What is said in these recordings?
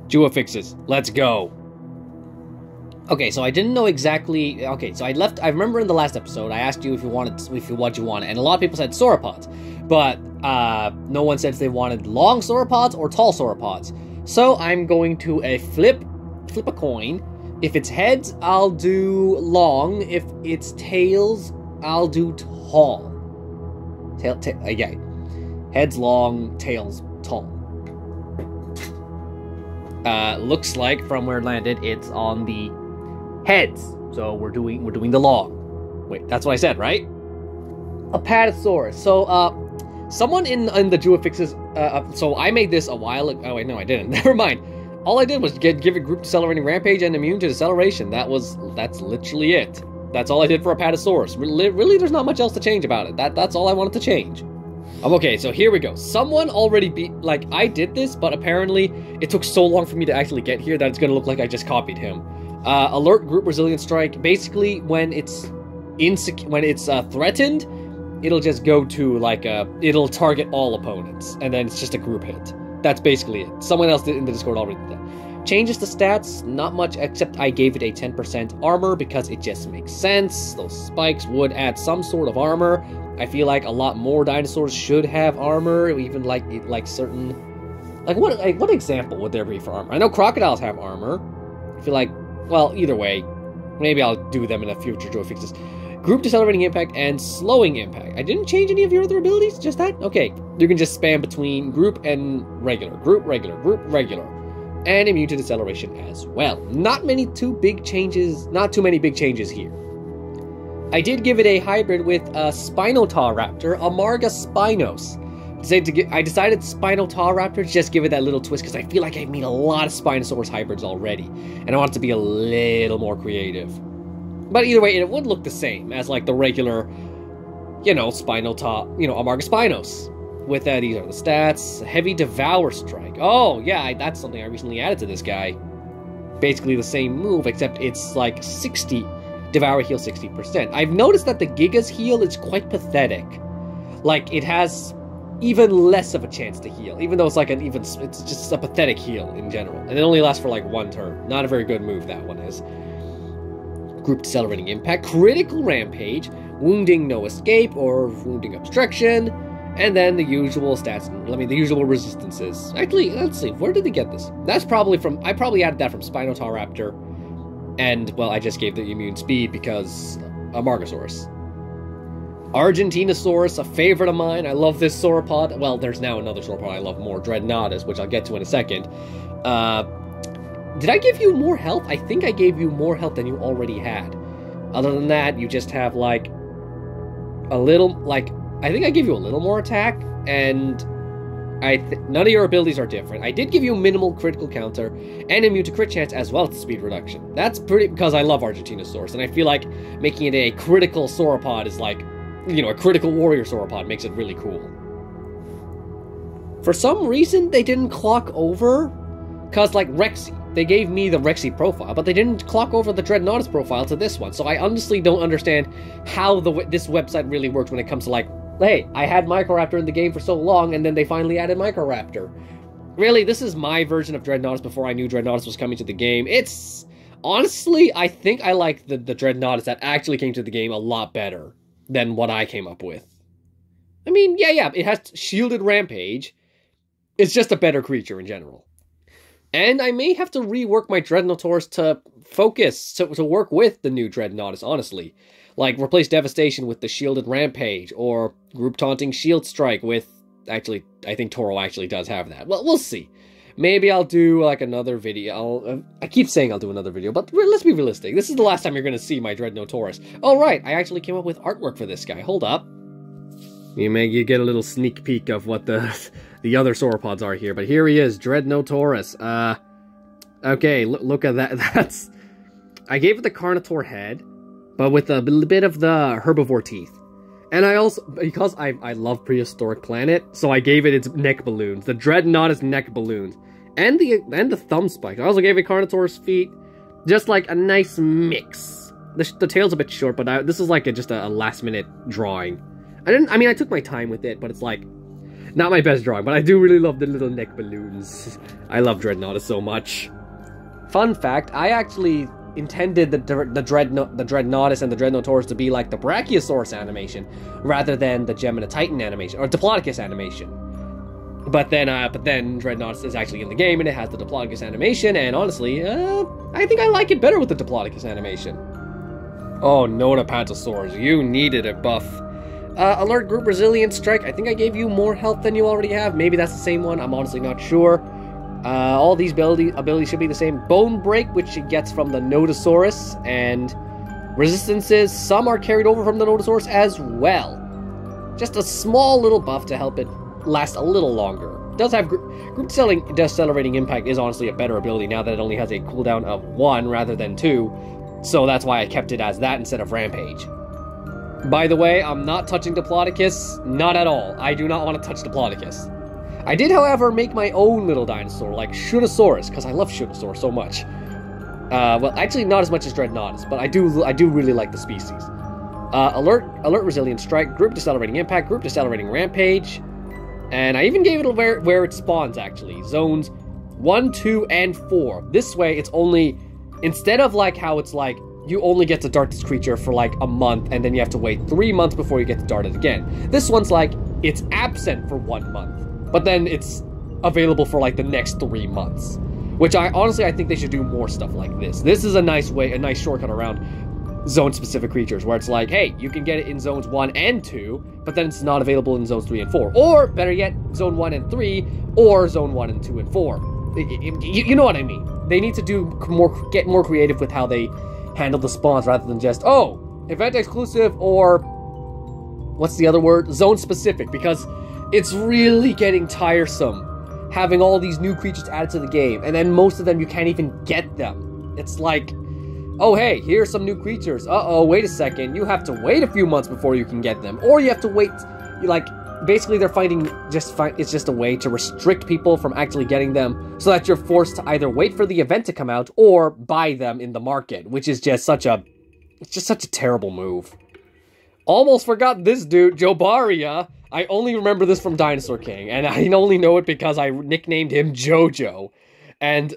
JWA, let's go. Okay, so I didn't know exactly. Okay, so I remember in the last episode I asked you if you wanted what you wanted, and a lot of people said sauropods, but no one said if they wanted long sauropods or tall sauropods. So I'm going to flip a coin. If it's heads, I'll do long. If it's tails, I'll do tall. Yeah. Heads long, tails tall. Looks like from where it landed, it's on the heads. So we're doing the long. Wait, that's what I said, right? Apatosaurus. So someone in the JWA so I made this a while ago. Oh wait, no, I didn't. Never mind. All I did was give it group decelerating rampage and immune to deceleration. That's literally it. That's all I did for Apatosaurus. Really, there's not much else to change about it. That's all I wanted to change. Okay, so here we go. Someone already beat, like, I did this, but apparently it took so long for me to actually get here that it's gonna look like I just copied him. Alert group resilient strike. Basically, when it's threatened, it'll just go to, like, it'll target all opponents, and then it's just a group hit. That's basically it. Someone else in the Discord already did that. Changes the stats, not much, except I gave it a 10% armor because it just makes sense. Those spikes would add some sort of armor. I feel like a lot more dinosaurs should have armor, even like certain... what example would there be for armor? I know crocodiles have armor. I feel like, well, either way, maybe I'll do them in a future JWA. Group decelerating impact and slowing impact. I didn't change any of your other abilities, just that? Okay, you can just spam between group and regular. Group, regular, group, regular. And immune to deceleration as well. Not too many big changes here. I did give it a hybrid with a Spinotauraptor, Amargaspinos. I decided Spinotauraptor to just give it that little twist because I feel like I've made a lot of Spinosaurus hybrids already, and I want it to be a little more creative. But either way, it would look the same as like the regular, Amargaspinos. With that, these are the stats. Heavy Devour Strike. Oh, yeah, that's something I recently added to this guy. Basically the same move, except it's like 60. Devour heal 60%. I've noticed that the Giga's heal is quite pathetic. Like, it has even less of a chance to heal, even though it's like it's just a pathetic heal in general. And it only lasts for like one turn. Not a very good move, that one is. Group decelerating impact. Critical rampage. Wounding no escape or wounding obstruction. And then the usual stats, the usual resistances. Actually, let's see, where did they get this? That's probably I probably added that from Spinotauraptor. And, well, I just gave the immune speed because Amargasaurus. Argentinosaurus, a favorite of mine. I love this sauropod. Well, there's now another sauropod I love more, Dreadnoughtus, which I'll get to in a second. Did I give you more health? I think I gave you more health than you already had. Other than that, you just have, like, a little, like... I think I gave you a little more attack, and none of your abilities are different. I did give you minimal critical counter, and immune to crit chance, as well as speed reduction. That's pretty, because I love Argentinosaurus, and I feel like making it a critical sauropod is like, a critical warrior sauropod makes it really cool. For some reason, they didn't clock over, because, like, Rexy. They gave me the Rexy profile, but they didn't clock over the Dreadnoughtus profile to this one, so I honestly don't understand how this website really works when it comes to, like, hey, I had Microraptor in the game for so long, and then they finally added Microraptor. Really, this is my version of Dreadnoughtus before I knew Dreadnoughtus was coming to the game. Honestly, I think I like the Dreadnoughtus that actually came to the game a lot better than what I came up with. I mean, yeah, it has shielded rampage. It's just a better creature in general. And I may have to rework my Dreadnoughtus to focus, to work with the new Dreadnoughtus, honestly. Like, replace Devastation with the Shielded Rampage, or Group Taunting Shield Strike with... Actually, I think Toro actually does have that. Well, we'll see. Maybe I'll do, like, another video. I keep saying I'll do another video, but let's be realistic. This is the last time you're going to see my Dreadnoughtus. Oh, right, I actually came up with artwork for this guy. Hold up. You get a little sneak peek of what the other sauropods are here, but here he is, Dreadnoughtus. Okay, look at that. I gave it the Carnotaur head, but with a bit of the herbivore teeth. And I also, because I love Prehistoric Planet, so I gave it its neck balloons, the Dreadnoughtus neck balloons, and the thumb spike. I also gave it Carnotaur's feet, just like a nice mix. The tail's a bit short, but this is like just a last minute drawing. I took my time with it, but it's like, Not my best drawing, but I do really love the little neck balloons. I love Dreadnoughtus so much. Fun fact, I actually intended the Dreadnoughtus and the Dreadnoughtaurus to be like the Brachiosaurus animation, rather than the Gemini Titan animation, or Diplodocus animation. But then Dreadnoughtus is actually in the game, and it has the Diplodocus animation, and honestly, I think I like it better with the Diplodocus animation. Oh, Nodapatosaurus, you needed a buff. Alert Group Resilient Strike, I think I gave you more health than you already have. Maybe that's the same one, I'm honestly not sure. All these abilities should be the same. Bone Break, which it gets from the Nodosaurus, and resistances, some are carried over from the Nodosaurus as well. Just a small little buff to help it last a little longer. It does have Group Decelerating Impact is honestly a better ability now that it only has a cooldown of 1 rather than 2, so that's why I kept it as that instead of Rampage. By the way, I'm not touching Diplodocus, not at all. I do not want to touch Diplodocus. I did, however, make my own little dinosaur, like Shunasaurus, because I love Shunasaurus so much. Well, actually not as much as Dreadnoughtus, but I do really like the species. Alert Resilient Strike, Group Decelerating Impact, Group Decelerating Rampage, and I even gave it where it spawns, actually. Zones 1, 2, and 4. This way, it's only, instead of like how it's like, you only get to dart this creature for like a month, and then you have to wait 3 months before you get to dart it again. This one's like, it's absent for 1 month, but then it's available for like the next 3 months. Which I think they should do more stuff like this. This is a nice way, a nice shortcut around zone-specific creatures, where it's like, hey, you can get it in zones 1 and 2, but then it's not available in zones 3 and 4. Or, better yet, zone 1 and 3, or zone 1 and 2 and 4. You know what I mean. They need to get more creative with how they handle the spawns, rather than just, oh, event exclusive, or what's the other word? Zone specific, because it's really getting tiresome having all these new creatures added to the game, and then most of them you can't even get them. It's like, oh hey, here's some new creatures. Uh-oh, wait a second, you have to wait a few months before you can get them, or you have to wait, like, basically they're it's just a way to restrict people from actually getting them, so that you're forced to either wait for the event to come out, or buy them in the market, which is just such a terrible move. Almost forgot this dude, Jobaria. I only remember this from Dinosaur King, and I only know it because I nicknamed him Jojo. And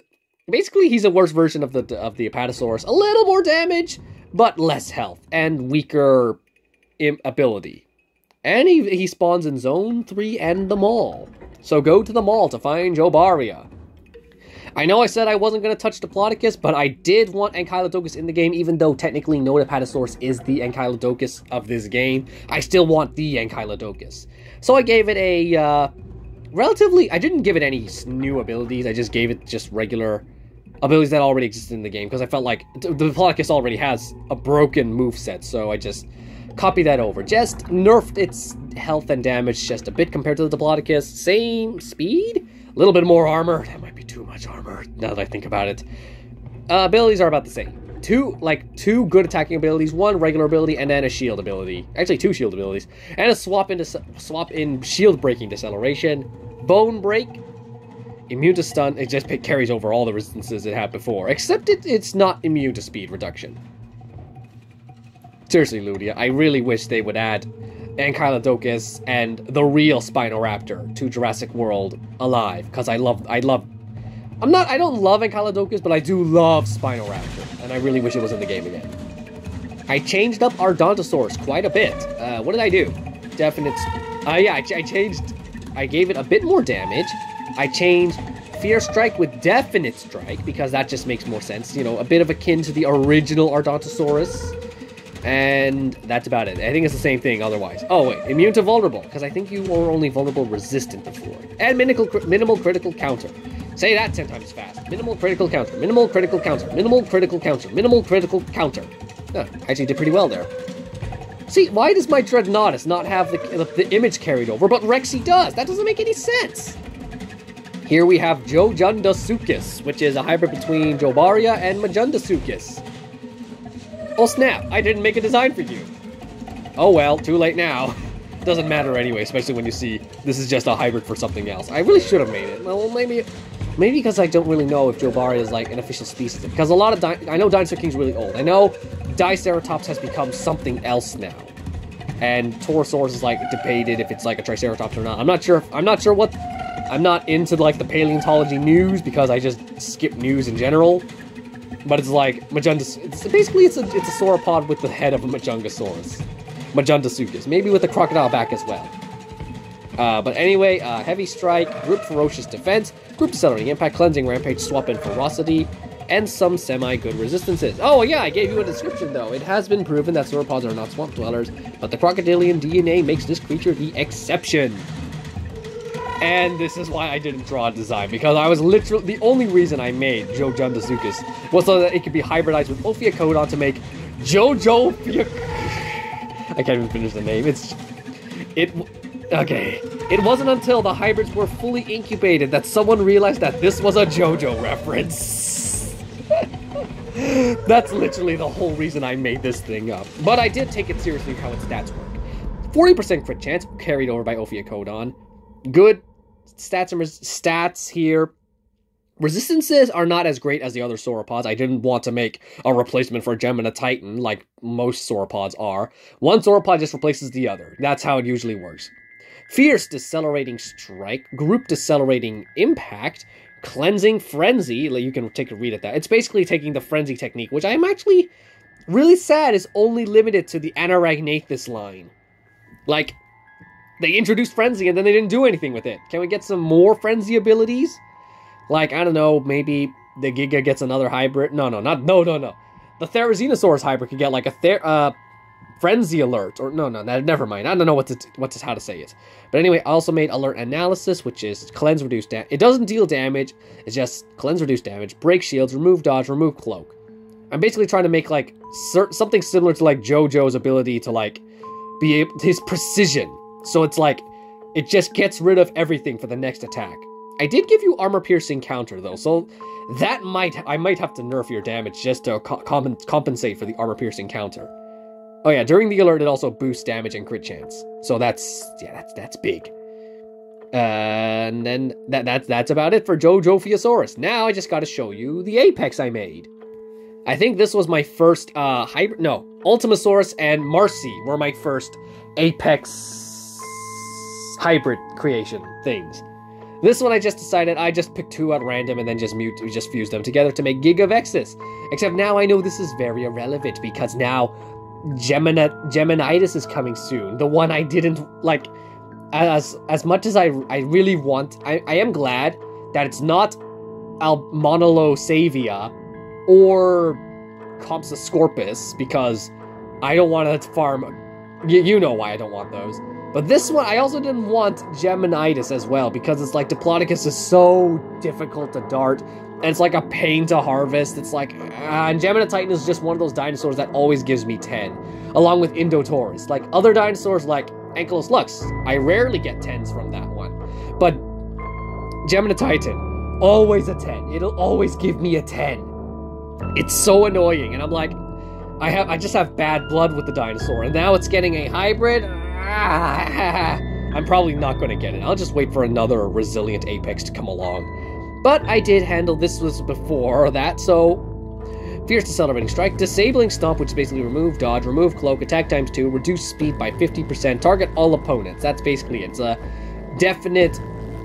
basically, he's a worse version of the Apatosaurus. A little more damage, but less health, and weaker ability. And he spawns in Zone 3 and the mall. So go to the mall to find Jobaria. I know I said I wasn't going to touch Diplodocus, but I did want Ankylodocus in the game, even though technically Nodapatosaurus is the Ankylodocus of this game. I still want the Ankylodocus. So I gave it a, relatively, I didn't give it any new abilities, I just gave it just regular abilities that already existed in the game, because I felt like the Diplodocus already has a broken moveset, so I just copied that over. Just nerfed its health and damage just a bit compared to the Diplodocus. Same speed? A little bit more armor. That might be too much armor, now that I think about it. Abilities are about the same. Two good attacking abilities, one regular ability, and then a shield ability. Actually, 2 shield abilities. And a swap in shield breaking deceleration. Bone break. Immune to stun. It just carries over all the resistances it had before. Except it's not immune to speed reduction. Seriously, Ludia, I really wish they would add Ankylodocus and the real Spinoraptor to Jurassic World alive, because I don't love Ankylodocus, but I do love Spinoraptor, and I really wish it was in the game again. I changed up Ardontosaurus quite a bit. What did I do? I gave it a bit more damage. I changed Fear Strike with Definite Strike, because that just makes more sense, you know, a bit of akin to the original Ardontosaurus. And that's about it. I think it's the same thing otherwise. Oh wait, immune to vulnerable, because I think you were only vulnerable resistant before. And minimal critical counter. Say that 10 times fast. Minimal critical counter, minimal critical counter, minimal critical counter, minimal critical counter. Oh, I actually did pretty well there. See, why does my Dreadnoughtus not have the image carried over, but Rexy does? That doesn't make any sense. Here we have Jojundasuchus, which is a hybrid between Jobaria and Jojundasuchus. Oh snap, I didn't make a design for you. Oh well, too late now. Doesn't matter anyway, especially when you see this is just a hybrid for something else. I really should have made it. Well, maybe because I don't really know if Jobaria is like an official species. Because a lot of I know Dinosaur King's really old. I know Diceratops has become something else now. And Torosaurus is like debated if it's like a Triceratops or not. I'm not sure what. I'm not into like the paleontology news because I just skip news in general. But it's like basically it's a sauropod with the head of a Jojundasuchus, maybe with a crocodile back as well. But anyway, heavy strike, group ferocious defense, group decelerating impact, cleansing rampage, swap in ferocity, and some semi-good resistances. Oh yeah, I gave you a description though. It has been proven that sauropods are not swamp dwellers, but the crocodilian DNA makes this creature the exception. And this is why I didn't draw a design, because I was literally, the only reason I made Jojundasuchus was so that it could be hybridized with Ophiocodon to make I can't even finish the name. Okay. It wasn't until the hybrids were fully incubated that someone realized that this was a JoJo reference. That's literally the whole reason I made this thing up. But I did take it seriously how its stats work. 40% crit chance, carried over by Ophiocodon. Good stats here. Resistances are not as great as the other sauropods. I didn't want to make a replacement for Gemina Titan like most sauropods are. One sauropod just replaces the other. That's how it usually works. Fierce decelerating strike, group decelerating impact, cleansing frenzy. You can take a read at that. It's basically taking the frenzy technique, which I'm actually really sad is only limited to the Anaragnathus line. Like, they introduced frenzy and then they didn't do anything with it. Can we get some more frenzy abilities? Like, I don't know, maybe the Giga gets another hybrid. No. The Therizinosaurus hybrid could get like a frenzy alert. Or never mind. I don't know how to say it. But anyway, I also made alert analysis, which is cleanse, reduce damage. It doesn't deal damage. It's just cleanse, reduce damage, break shields, remove dodge, remove cloak. I'm basically trying to make like something similar to like JoJo's ability to like be able, his precision. So it's like, it just gets rid of everything for the next attack. I did give you armor piercing counter though, so that I might have to nerf your damage just to compensate for the armor piercing counter. Oh yeah, during the alert it also boosts damage and crit chance. So that's big. And then that's about it for Jojundasuchus. Now I just gotta show you the apex I made. I think this was my first Ultimasaurus and Marcy were my first apex hybrid creation things. This one I just decided I just picked two at random and then just fused them together to make Gigavexus. Except now I know this is very irrelevant because now Geminitis is coming soon. The one I didn't like as much as I really want. I am glad that it's not Monolosavia or Compsoscorpus because I don't want to farm. You know why I don't want those. But this one, I also didn't want Geminitis as well, because it's like Diplodocus is so difficult to dart, and it's like a pain to harvest. It's like, and Gemina Titan is just one of those dinosaurs that always gives me 10, along with Indotaurus. Like other dinosaurs like Ankylodocus, I rarely get 10s from that one. But Gemina Titan, always a 10. It'll always give me a 10. It's so annoying, and I'm like, I just have bad blood with the dinosaur, and now it's getting a hybrid. I'm probably not going to get it. I'll just wait for another resilient apex to come along. But I did handle this was before that, so fierce decelerating strike, disabling stomp, which is basically remove dodge, remove cloak, attack times 2, reduce speed by 50%, target all opponents. That's basically it. It's a definite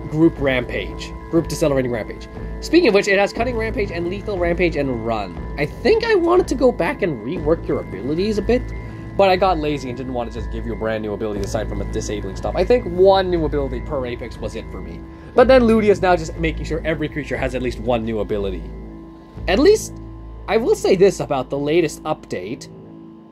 group rampage, group decelerating rampage. Speaking of which, it has cutting rampage and lethal rampage and run. I think I wanted to go back and rework your abilities a bit. But I got lazy and didn't want to just give you a brand new ability aside from a disabling stuff. I think one new ability per apex was it for me. But then Ludia is now just making sure every creature has at least one new ability. At least, I will say this about the latest update.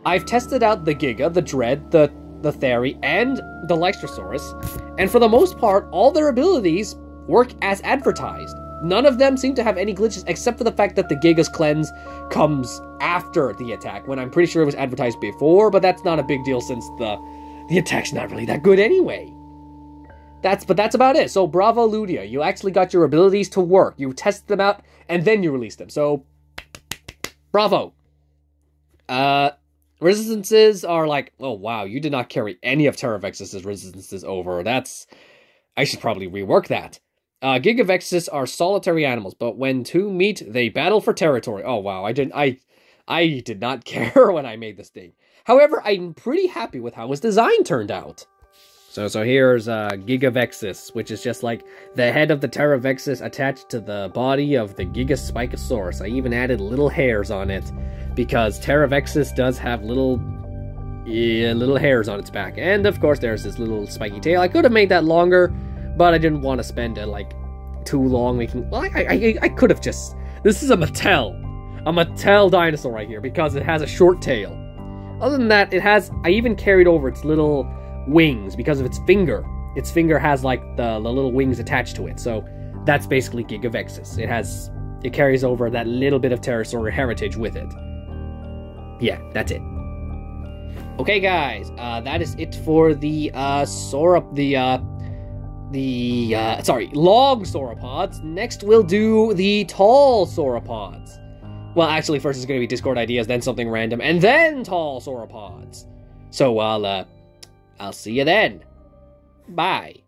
I've tested out the Giga, the Dread, the Theri, and the Lystrosaurus. And for the most part, all their abilities work as advertised. None of them seem to have any glitches, except for the fact that the Giga's cleanse comes after the attack, when I'm pretty sure it was advertised before, but that's not a big deal since the attack's not really that good anyway. But that's about it. So bravo Ludia, you actually got your abilities to work. You tested them out, and then you released them. So, bravo. Resistances are like, oh wow, you did not carry any of Terravexus' resistances over. I should probably rework that. Gigavexus are solitary animals, but when two meet, they battle for territory. Oh wow, I did not care when I made this thing. However, I'm pretty happy with how his design turned out. So here's Gigavexus, which is just like the head of the Pterovexus attached to the body of the Gigaspikosaurus. I even added little hairs on it, because Pterovexus does have little hairs on its back. And of course there's this little spiky tail. I could have made that longer, but I didn't want to spend like too long making... Well, I could have just... This is a Mattel dinosaur right here, because it has a short tail. Other than that, I even carried over its little wings because of its finger. Its finger has like the little wings attached to it, so that's basically Gigavexus. It carries over that little bit of pterosaur heritage with it. Yeah, that's it. Okay, guys, that is it for the long sauropods. Next, we'll do the tall sauropods. Well, actually, first it's going to be Discord ideas, then something random, and then tall sauropods. So I'll see you then. Bye.